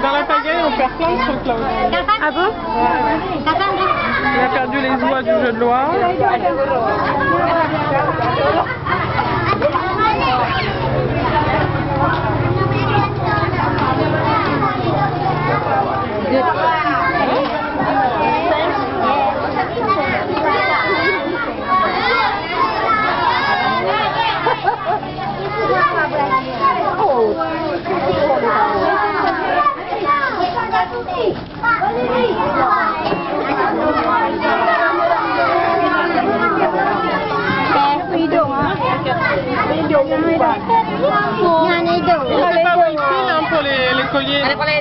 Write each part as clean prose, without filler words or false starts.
Dans la pagaille, on perd plein de trucs là aujourd'hui. Ah bon? On a perdu les oies du jeu de loi. C'est pas White Pin pour les colliers. Les pins.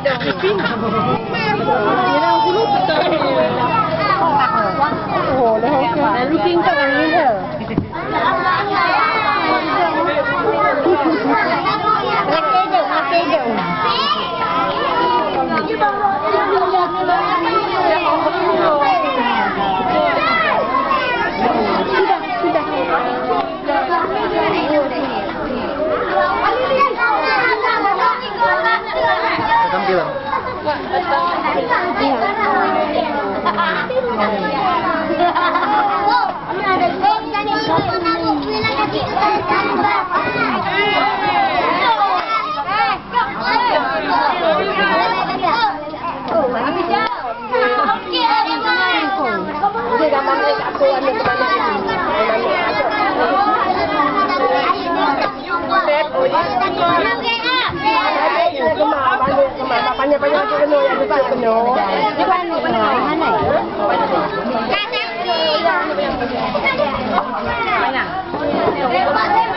Banyak.